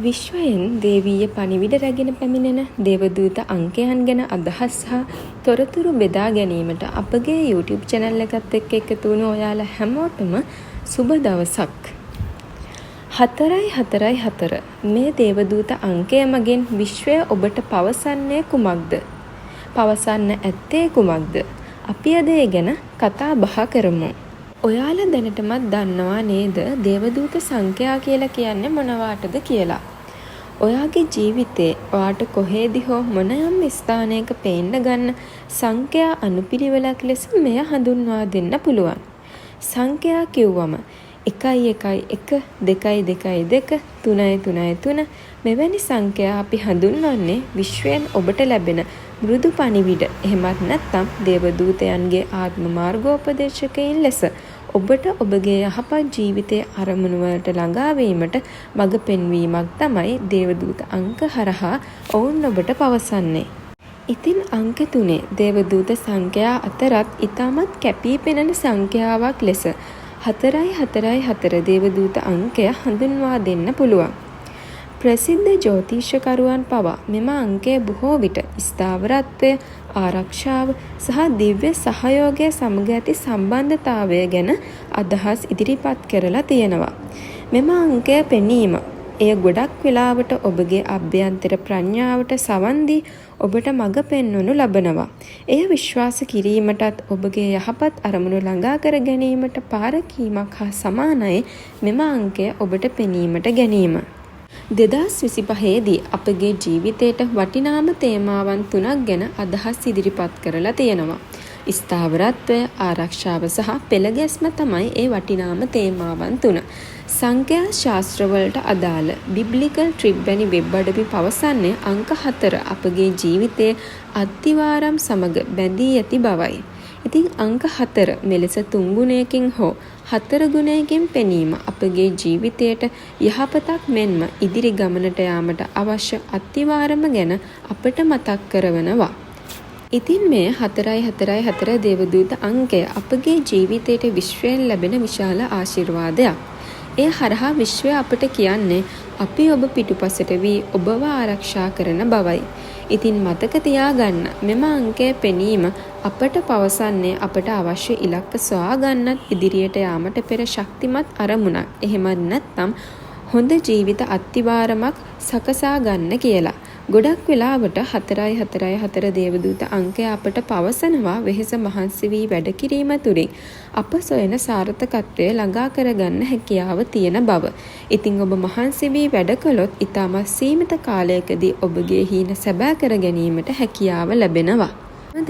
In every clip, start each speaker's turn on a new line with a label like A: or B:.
A: විශ්වයෙන් දේවීය පණිවිඩ රැගෙන පැමිණෙන දේවදූත අංකයන් ගැන අදහස් හා තොරතුරු බෙදා ගැනීමට අපගේ YouTube channel එකත් එක්ක එකතු වුණු ඔයාලා හැමෝටම සුබ දවසක්. 444 මේ දේවදූත අංකය මගින් විශ්වය ඔබට පවසන්නේ කුමක්ද? පවසන්න ඇත්තේ කුමක්ද? අපි අද ඒ ගැන කතා බහ කරමු. ඔයාලා දැනටමත් දන්නවා නේද දේවදූත සංඛ්‍යා කියලා කියන්නේ මොනවාටද කියලා? ඔයාගේ ජීවිතේ ඔයාට කොහේදී හෝ මොනෑම ස්ථානයක පේන්න ගන්න සංඛ්‍යා අනුපිළිවෙලක් ලෙස මෙය හඳුන්වා දෙන්න පුළුවන්. සංඛ්‍යා කිව්වම 1 1 1 2 2 2 3 3 3 මෙවැනි සංඛ්‍යා අපි හඳුන්වන්නේ විශ්වයෙන් ඔබට ලැබෙන මෘදු පණිවිඩ එහෙමත් නැත්නම් දේවදූතයන්ගේ ආත්ම මාර්ගෝපදේශකයින් ලෙස ඔබට ඔබගේ යහපත් ජීවිතයේ අරමුණු වලට ළඟා වීමට මඟ පෙන්වීමක් තමයි දේවදූත අංක හරහා ඔවුන් ඔබට පවසන්නේ. ඉතින් අංක 3 දේවදූත සංඛ්‍යා අතරත් ඊටමත් කැපී පෙනෙන සංඛ්‍යාවක් ලෙස 444 දේවදූත අංකය හඳුන්වා දෙන්න පුළුවන්. ප්‍රසිද්ධ ජ්‍යොතිෂකරුවන් පවා මෙම අංකය බොහෝ විට ස්ථාවරත්වය, ආරක්ෂාව සහ දිව්‍ය සහයෝගය සමග ඇති සම්බන්ධතාවය ගැන අදහස් ඉදිරිපත් කරලා තියෙනවා. මෙම අංකය පෙනීම එය ගොඩක් වෙලාවට ඔබගේ අභ්‍යන්තර ප්‍රඥාවට සවන් දී ඔබට මඟ පෙන්වනු ලබනවා. එය විශ්වාස කිරීමටත් ඔබගේ යහපත් අරමුණු ළඟා කර ගැනීමට පාරකීමක් හා සමානයි මෙම අංකය ඔබට පෙනීමට ගැනීම. 2025 දී අපගේ ජීවිතයට වටිනාම තේමාවන් 3ක් ගැන අදහස් ඉදිරිපත් කරලා තියෙනවා. ස්ථාවරත්වය, ආරක්ෂාව සහ පෙළගැස්ම තමයි ඒ වටිනාම තේමාවන් 3. සංඛ්‍යා ශාස්ත්‍රවලට අදාළ බිබ්ලිකල් ට්‍රිප් වැනි වෙබ් අඩවි පවසන්නේ අංක 4 අපගේ ජීවිතයේ අත්තිවාරම් සමග බැඳී ඇති බවයි. ඉතින් අංක 4 මෙලෙස 3 ගුණයකින් හෝ 4 ගුණයකින් පෙනීම අපගේ ජීවිතයට යහපතක් මෙන්ම ඉදිරි ගමනට යාමට අවශ්‍ය අත්තිවාරම ගැන අපට මතක් කරවනවා. ඉතින් මේ 444 දේවදූත අංකය අපගේ ජීවිතයට විශ්වයෙන් ලැබෙන විශාල ආශිර්වාදයක්. ඒ හරහා විශ්වය අපට කියන්නේ අපි ඔබ පිටුපසට වී ඔබව ආරක්ෂා කරන බවයි. ඉතින් මතක තියාගන්න මෙම අංකය පෙනීම අපට පවසන්නේ අපට අවශ්‍ය ඉලක්ක සොයා ගන්නත් ඉදිරියට යාමට පෙර ශක්තිමත් අරමුණක්. එහෙමත් නැත්නම් හොඳ ජීවිත අත්තිවාරමක් සකසා ගන්න කියලා. ගොඩක් වෙලාවට 444 දේවදූත අංකය අපට පවසනවා වෙහෙස මහන්සි වී වැඩ කිරීම තුලින් අප සොයන සාර්ථකත්වය ළඟා කරගන්න හැකියාව තියෙන බව. ඉතින් ඔබ මහන්සි වී වැඩ කළොත් ඊටම සීමිත කාලයකදී ඔබගේ හීන සැබෑ කර ගැනීමට හැකියාව ලැබෙනවා.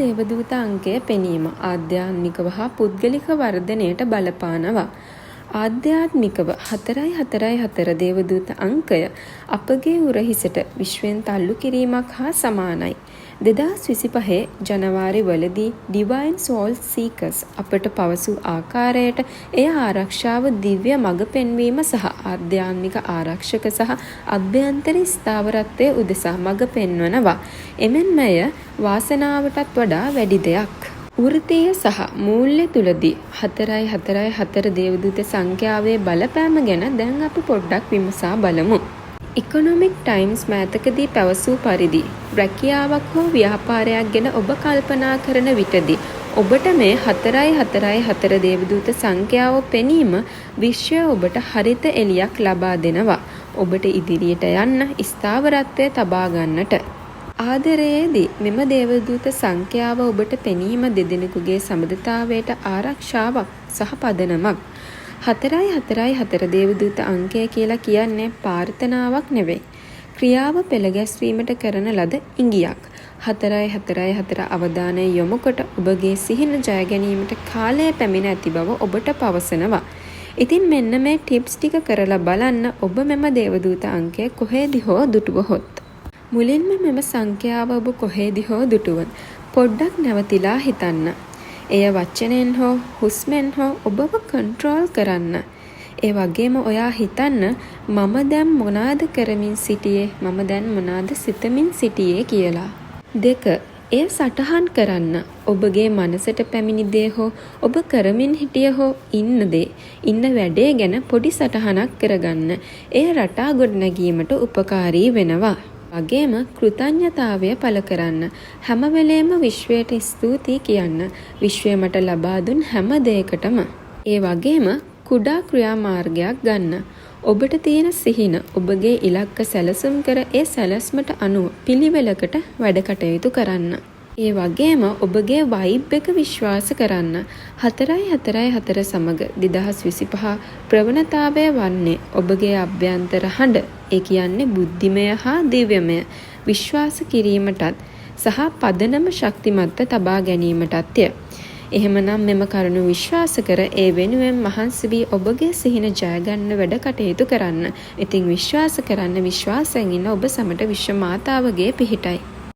A: දේවදූත අංකය පෙනීම ආධ්‍යාත්මිකව හා පුද්ගලික වර්ධනයට බලපානවා. ආධ්‍යාත්මිකව 444 දේවදූත අංකය අපගේ උරහිසට විශ්වයෙන් තල්ලු කිරීමක් හා සමානයි. 2025 ජනවාරි වලදී Divine Soul Seekers අපට පවසු ආකාරයට එය ආරක්ෂාව, දිව්‍ය මඟ පෙන්වීම සහ ආධ්‍යාත්මික ආරක්ෂක සහ අභ්‍යන්තර ස්ථාවරත්වයේ උදෙසා මඟ පෙන්වනවා. එමෙන්ම එය වාසනාවටත් වඩා වැඩි දෙයක්. වෘත්තීය සහ මූල්‍ය තුලදී 444 දේවදූත සංඛ්‍යාවේ බලපෑම ගැන දැන් අපි පොඩ්ඩක් විමසා බලමු. ඉකොනොමික් ටයිම්ස් මෑතකදී පැවසූ පරිදි රැකියාවක් හෝ ව්‍යාපාරයක් ගැන ඔබ කල්පනා කරන විටදී ඔබට මේ 444 දේවදූත සංඛ්‍යාව පෙනීම විශ්වය ඔබට හරිත එළියක් ලබා දෙනවා. ඔබට ඉදිරියට යන්න ස්ථාවරත්වය තබා ගන්නට. ආදරයේදී මෙම දේවදූත සංඛ්‍යාව ඔබට පෙනීම දෙදෙනෙකුගේ සමබරතාවයට ආරක්ෂාවක් සහ පදනමක්. 444 දේවදූත අංකය කියලා කියන්නේ ප්‍රාර්ථනාවක් නෙවෙයි. ක්‍රියාව පෙළගැස්වීමට කරන ලද ඉඟියක්. 444 අවධානය යොමු කොට ඔබගේ සිහින ජය ගැනීමට කාලය පැමිණ ඇති බව ඔබට පවසනවා. ඉතින් මෙන්න මේ ටිප්ස් ටික කරලා බලන්න ඔබ මෙම දේවදූත අංකය කොහේදී හෝ දුටුවහොත්. මුලින්ම මෙම සංඛ්‍යාව ඔබ කොහේදී හෝ දුටුවොත් පොඩ්ඩක් නැවතිලා හිතන්න. එය වචනෙන් හෝ හුස්මෙන් හෝ ඔබව කන්ට්‍රෝල් කරන්න. ඒ වගේම ඔයා හිතන්න මම දැන් මොනවාද කරමින් සිටියේ, මම දැන් මොනවාද සිතමින් සිටියේ කියලා. 2. එය සටහන් කරන්න. ඔබගේ මනසට පැමිණි දේ හෝ ඔබ කරමින් හිටිය හෝ ඉන්න දේ, ඉන්න වැඩේ ගැන පොඩි සටහනක් කරගන්න. එය රටා ගොඩනැගීමට උපකාරී වෙනවා. වගේම කෘතඥතාවය පළ කරන්න. හැම වෙලේම විශ්වයට ස්තුතියි කියන්න. විශ්වය මට ලබා දුන් හැම දෙයකටම. ඒ වගේම කුඩා ක්‍රියාමාර්ගයක් ගන්න. ඔබට තියෙන සිහින ඔබගේ ඉලක්ක සැලසුම් කර ඒ සැලැස්මට අනුව පිළිවෙලකට වැඩ කටයුතු කරන්න. ඒ වගේම ඔබගේ වයිබ් එක විශ්වාස කරන්න. 4-4-4 සමග 2025 ප්‍රවණතාවය වන්නේ ඔබගේ අභ්‍යන්තර හඬ. ඒ කියන්නේ බුද්ධිමය හා දිව්‍යමය විශ්වාස කිරීමටත් සහ පදනම ශක්තිමත්ව තබා ගැනීමටත්ය. එහෙමනම් මෙම කරුණු විශ්වාස කර ඒ වෙනුවෙන් මහන්සි වී ඔබගේ සිහින ජය ගන්න වැඩ කටයුතු කරන්න. ඉතින් විශ්වාස කරන්න, විශ්වාසයෙන් ඉන්න ඔබ සමට විශ්ව මාතාවගේ පිහිටයි.